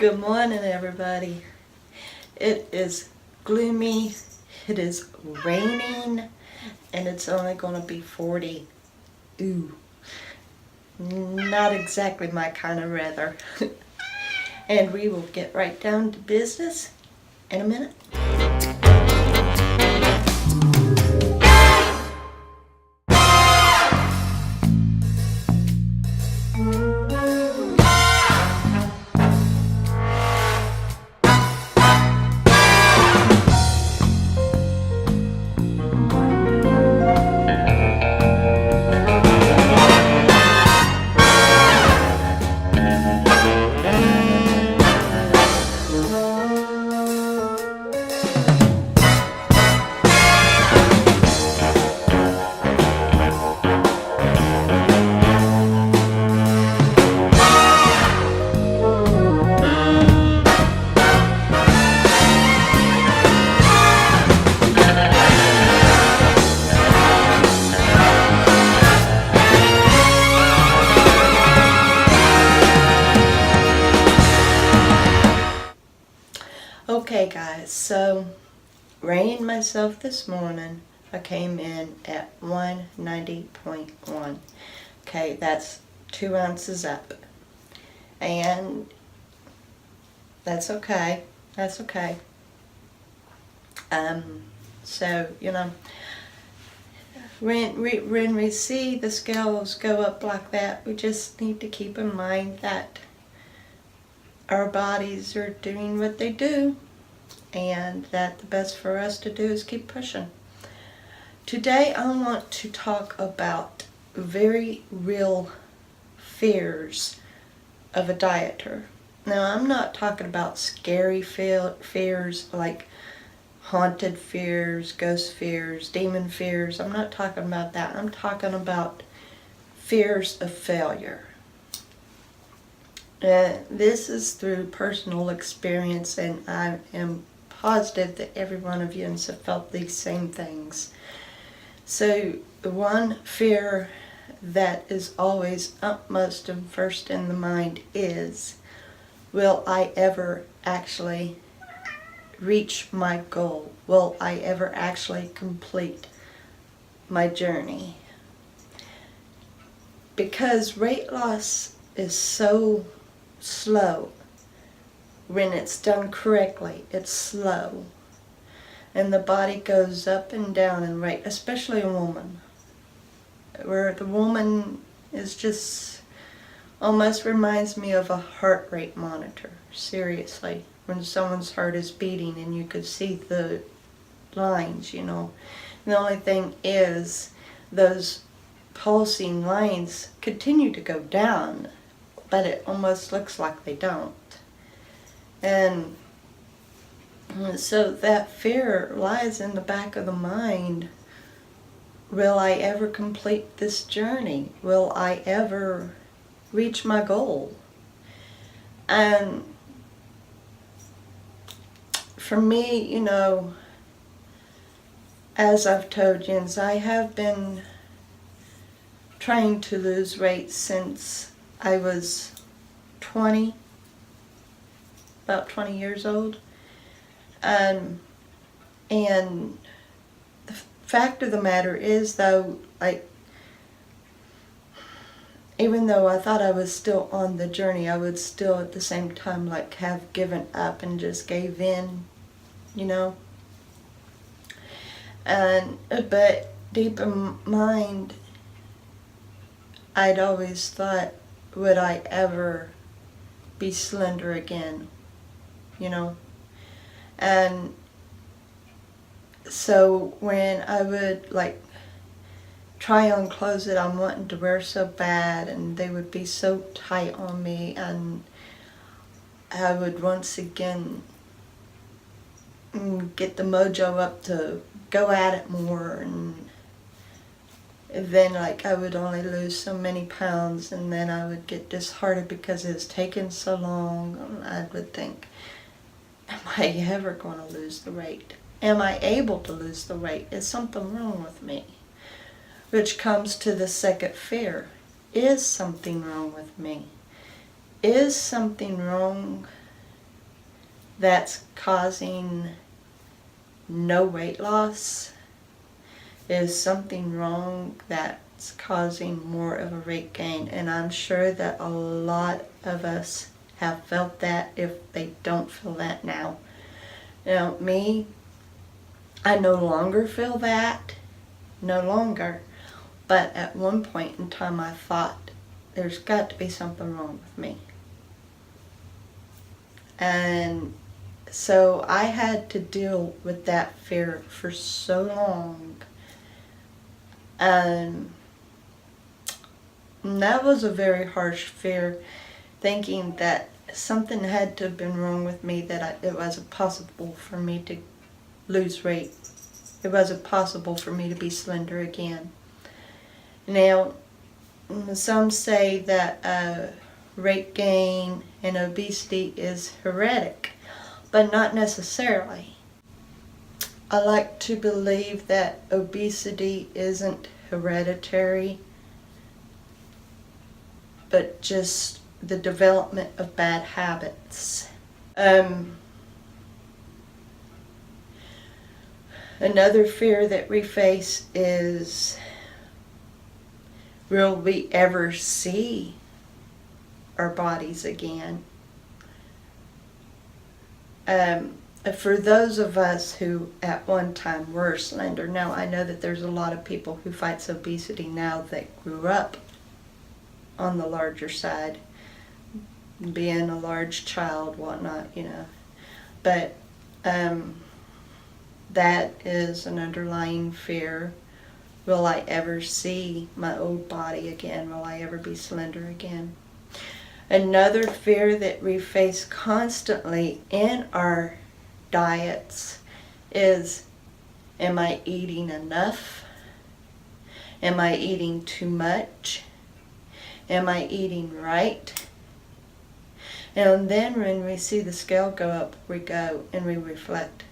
Good morning, everybody. It is gloomy, it is raining, and it's only going to be 40. Ooh, not exactly my kind of weather. And we will get right down to business in a minute. Okay guys, so weighing myself this morning, I came in at 190.1. Okay, that's 2 ounces up. And that's okay. That's okay. So, when we see the scales go up like that, we just need to keep in mind that our bodies are doing what they do, and that the best for us to do is keep pushing. Today I want to talk about very real fears of a dieter. Now, I'm not talking about scary fears like haunted fears, ghost fears, demon fears. I'm not talking about that. I'm talking about fears of failure. This is through personal experience, and I am positive that every one of you have felt these same things. So the one fear that is always upmost and first in the mind is, will I ever actually reach my goal? Will I ever actually complete my journey? Because weight loss is so slow. When it's done correctly, it's slow. And the body goes up and down in weight, especially a woman, where the woman is just almost reminds me of a heart rate monitor. Seriously, when someone's heart is beating and you could see the lines, The only thing is, those pulsing lines continue to go down, but it almost looks like they don't. And so that fear lies in the back of the mind. Will I ever complete this journey? Will I ever reach my goal? And for me, as I've told you, I have been trying to lose weight since I was 20, about 20 years old. And the fact of the matter is, though, even though I thought I was still on the journey, I would still at the same time have given up and just gave in, but deep in mind, I'd always thought, would I ever be slender again, And so when I would try on clothes that I'm wanting to wear so bad, and they would be so tight on me, and I would once again get the mojo up to go at it more, and then I would only lose so many pounds, and then I would get disheartened because it's taken so long, and I would think, am I ever going to lose the weight? Am I able to lose the weight? Is something wrong with me? Which comes to the second fear. Is something wrong with me? Is something wrong that's causing no weight loss? Is something wrong that's causing more of a weight gain? And I'm sure that a lot of us have felt that if they don't feel that now. Now, me, I no longer feel that. No longer. But at one point in time I thought, there's got to be something wrong with me. And so I had to deal with that fear for so long. And that was a very harsh fear, thinking that something had to have been wrong with me, that it wasn't possible for me to lose weight. It wasn't possible for me to be slender again. Now, some say that weight gain and obesity is heretic, but not necessarily. I like to believe that obesity isn't hereditary, but just the development of bad habits. Another fear that we face is, will we ever see our bodies again? For those of us who at one time were slender, now I know that there's a lot of people who fight obesity now that grew up on the larger side, being a large child, whatnot, But that is an underlying fear. Will I ever see my old body again? Will I ever be slender again? Another fear that we face constantly in our diets is, am I eating enough? Am I eating too much? Am I eating right? And then when we see the scale go up, we go and we reflect.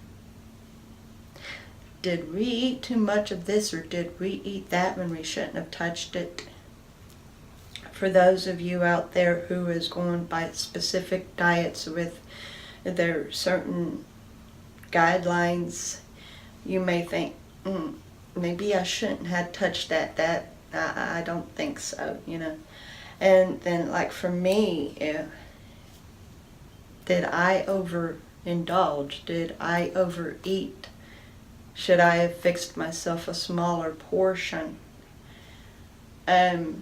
Did we eat too much of this, or did we eat that when we shouldn't have touched it? For those of you out there who is going by specific diets with their certain guidelines, you may think, maybe I shouldn't have touched that. I don't think so, And then, like for me, did I overindulge? Did I overeat? Should I have fixed myself a smaller portion? That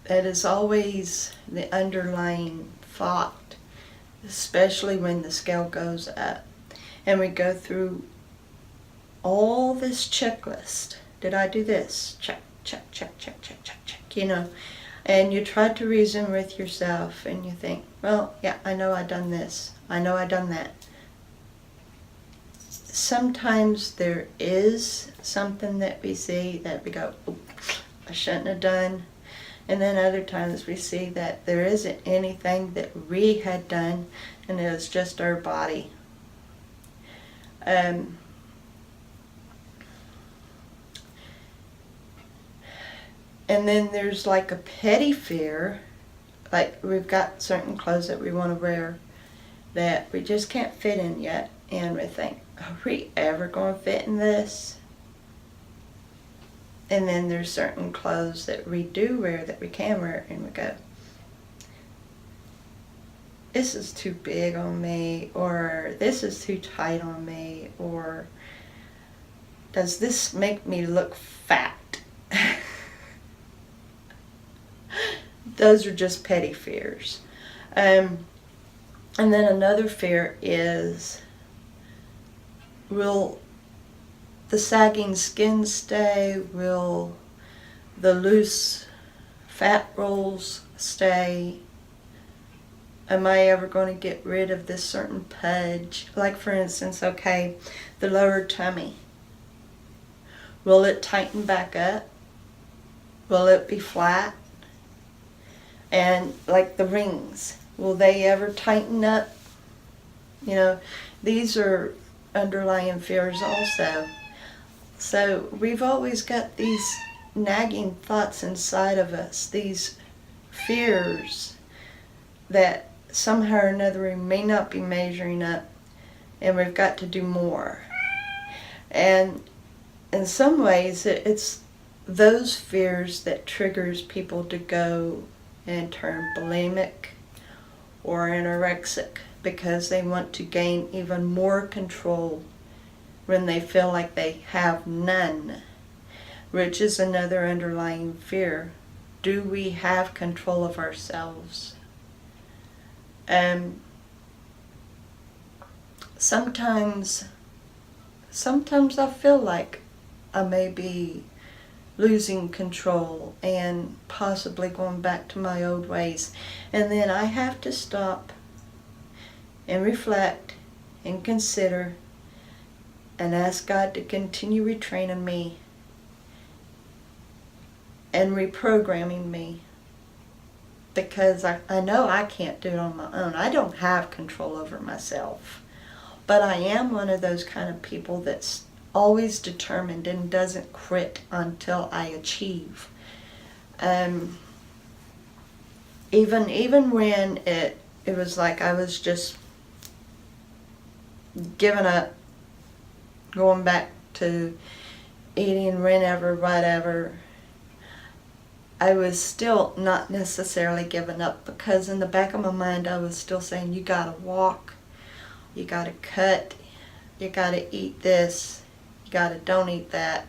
is always the underlying thought, especially when the scale goes up. And we go through all this checklist. Did I do this? Check, check, check, check, check, check, check, And you try to reason with yourself and you think, well, yeah, I know I done this. I know I done that. Sometimes there is something that we see that we go, oh, I shouldn't have done. And then other times we see that there isn't anything that we had done, and it was just our body. And then there's like a petty fear, like we've got certain clothes that we want to wear that we just can't fit in yet, and we think, are we ever going to fit in this? And then there's certain clothes that we do wear that we can wear, and we go, this is too big on me, or this is too tight on me, or does this make me look fat? Those are just petty fears. And then another fear is, will the sagging skin stay? Will the loose fat rolls stay? Am I ever going to get rid of this certain pudge? Like for instance, okay, the lower tummy. Will it tighten back up? Will it be flat? And like the rings, will they ever tighten up? These are underlying fears also. So we've always got these nagging thoughts inside of us, these fears that somehow or another we may not be measuring up, and we've got to do more. And in some ways, it's those fears that triggers people to go and turn bulimic or anorexic, because they want to gain even more control when they feel like they have none, which is another underlying fear. Do we have control of ourselves? Sometimes I feel like I may be losing control and possibly going back to my old ways. And then I have to stop and reflect and consider and ask God to continue retraining me and reprogramming me, because I know I can't do it on my own. I don't have control over myself. But I am one of those kind of people that's always determined and doesn't quit until I achieve. Even when it was like I was just giving up, going back to eating whenever, whatever, I was still not necessarily giving up, because in the back of my mind I was still saying, you gotta walk, you gotta cut, you gotta eat this, you gotta don't eat that.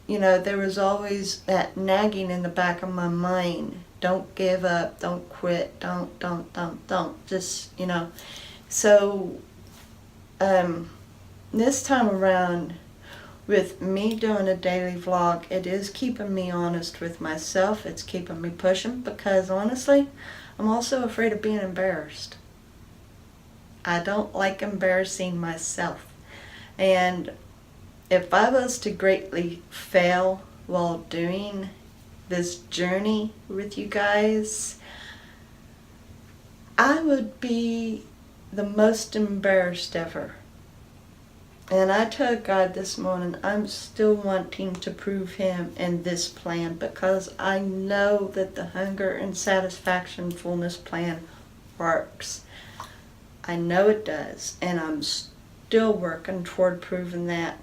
You know, there was always that nagging in the back of my mind. Don't give up, don't quit, don't. Just, you know. So, this time around, with me doing a daily vlog, it is keeping me honest with myself. It's keeping me pushing, because honestly, I'm also afraid of being embarrassed. I don't like embarrassing myself. And if I was to greatly fail while doing this journey with you guys, I would be the most embarrassed ever. And I told God this morning, I'm still wanting to prove Him in this plan, because I know that the hunger and satisfaction fullness plan works. I know it does, and I'm still working toward proving that,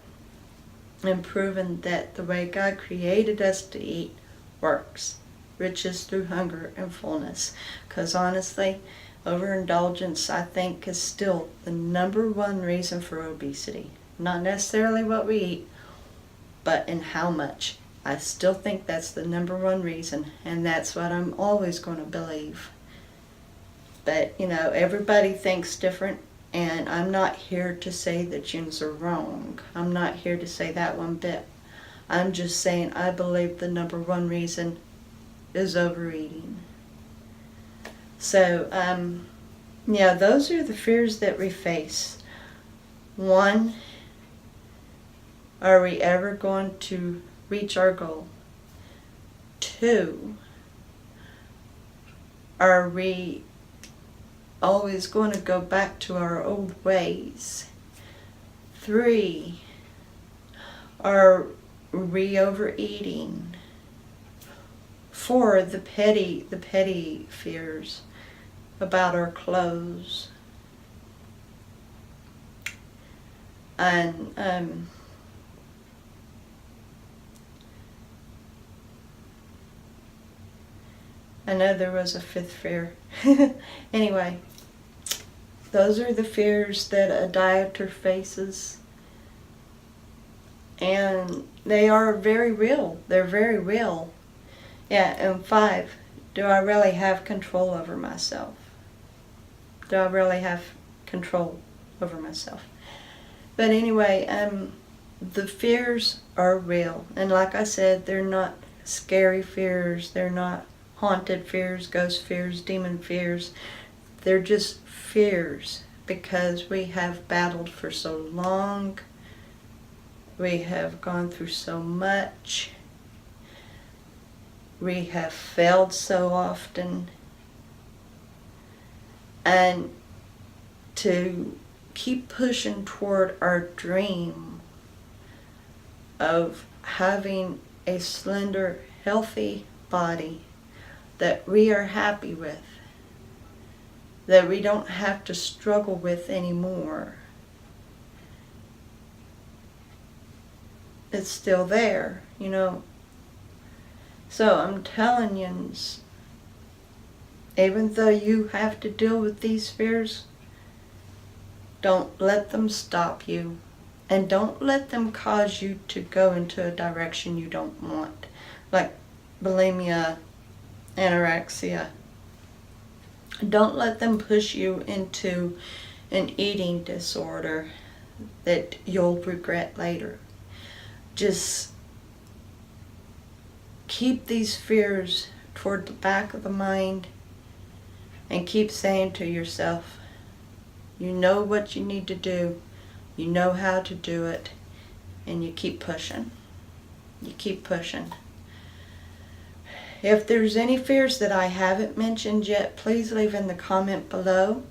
and proving that the way God created us to eat works, which is through hunger and fullness. Because honestly, overindulgence, I think, is still the number one reason for obesity. Not necessarily what we eat, but in how much. I still think that's the number one reason, and that's what I'm always going to believe. But, you know, everybody thinks different, and I'm not here to say that yous are wrong. I'm not here to say that one bit. I'm just saying I believe the number one reason is overeating. So, yeah, those are the fears that we face. One, are we ever going to reach our goal? Two, are we always going to go back to our old ways? Three, are we overeating? Four, the petty fears about our clothes. And I know there was a fifth fear. Anyway, those are the fears that a dieter faces. And they are very real. They're very real. Yeah, and 5, do I really have control over myself? Do I really have control over myself? But anyway, the fears are real. And like I said, they're not scary fears. They're not haunted fears, ghost fears, demon fears. They're just fears, because we have battled for so long. We have gone through so much. We have failed so often. And to keep pushing toward our dream of having a slender, healthy body that we are happy with, that we don't have to struggle with anymore. It's still there, you know. So I'm telling you, even though you have to deal with these fears, don't let them stop you. And don't let them cause you to go into a direction you don't want. Like bulimia, anorexia. Don't let them push you into an eating disorder that you'll regret later. Just keep these fears toward the back of the mind and keep saying to yourself, you know what you need to do, you know how to do it, and you keep pushing. You keep pushing. If there's any fears that I haven't mentioned yet, please leave in the comment below,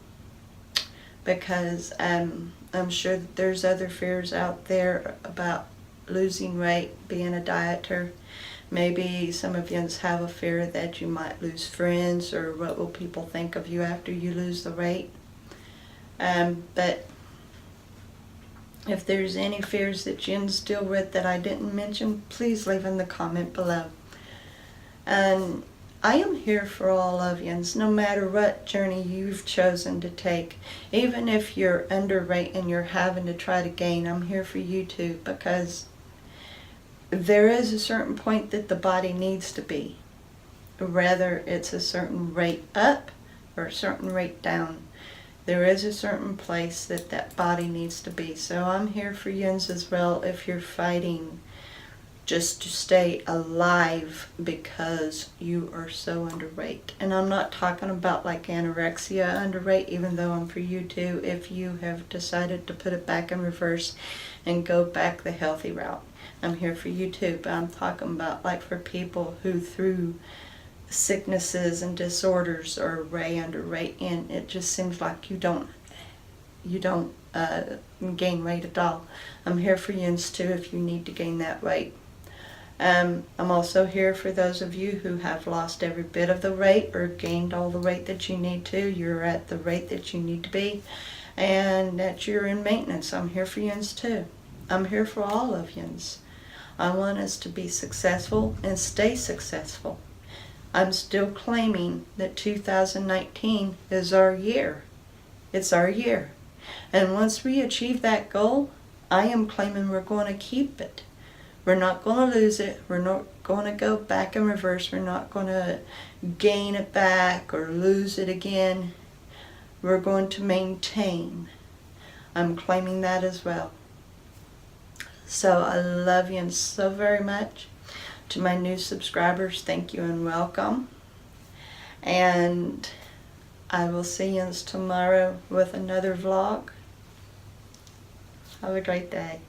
because I'm sure that there's other fears out there about losing weight, being a dieter. Maybe some of you have a fear that you might lose friends, or what will people think of you after you lose the weight. But if there's any fears that yins deal with that I didn't mention, please leave in the comment below. And I am here for all of yins, no matter what journey you've chosen to take. Even if you're underweight and you're having to try to gain, I'm here for you too, because there is a certain point that the body needs to be, whether it's a certain rate up or a certain rate down. There is a certain place that that body needs to be. So I'm here for yins as well if you're fighting just to stay alive because you are so underweight. And I'm not talking about like anorexia underweight, even though I'm for you too, if you have decided to put it back in reverse and go back the healthy route. I'm here for you too, but I'm talking about like for people who through sicknesses and disorders are way underweight, and it just seems like you don't gain weight at all. I'm here for yins too if you need to gain that weight. I'm also here for those of you who have lost every bit of the weight or gained all the weight that you need to. You're at the rate that you need to be, and that you're in maintenance. I'm here for yins too. I'm here for all of yins. I want us to be successful and stay successful. I'm still claiming that 2019 is our year. It's our year. And once we achieve that goal, I am claiming we're going to keep it. We're not going to lose it. We're not going to go back in reverse. We're not going to gain it back or lose it again. We're going to maintain. I'm claiming that as well. So I love you so very much. To my new subscribers, thank you and welcome. And I will see you tomorrow with another vlog. Have a great day.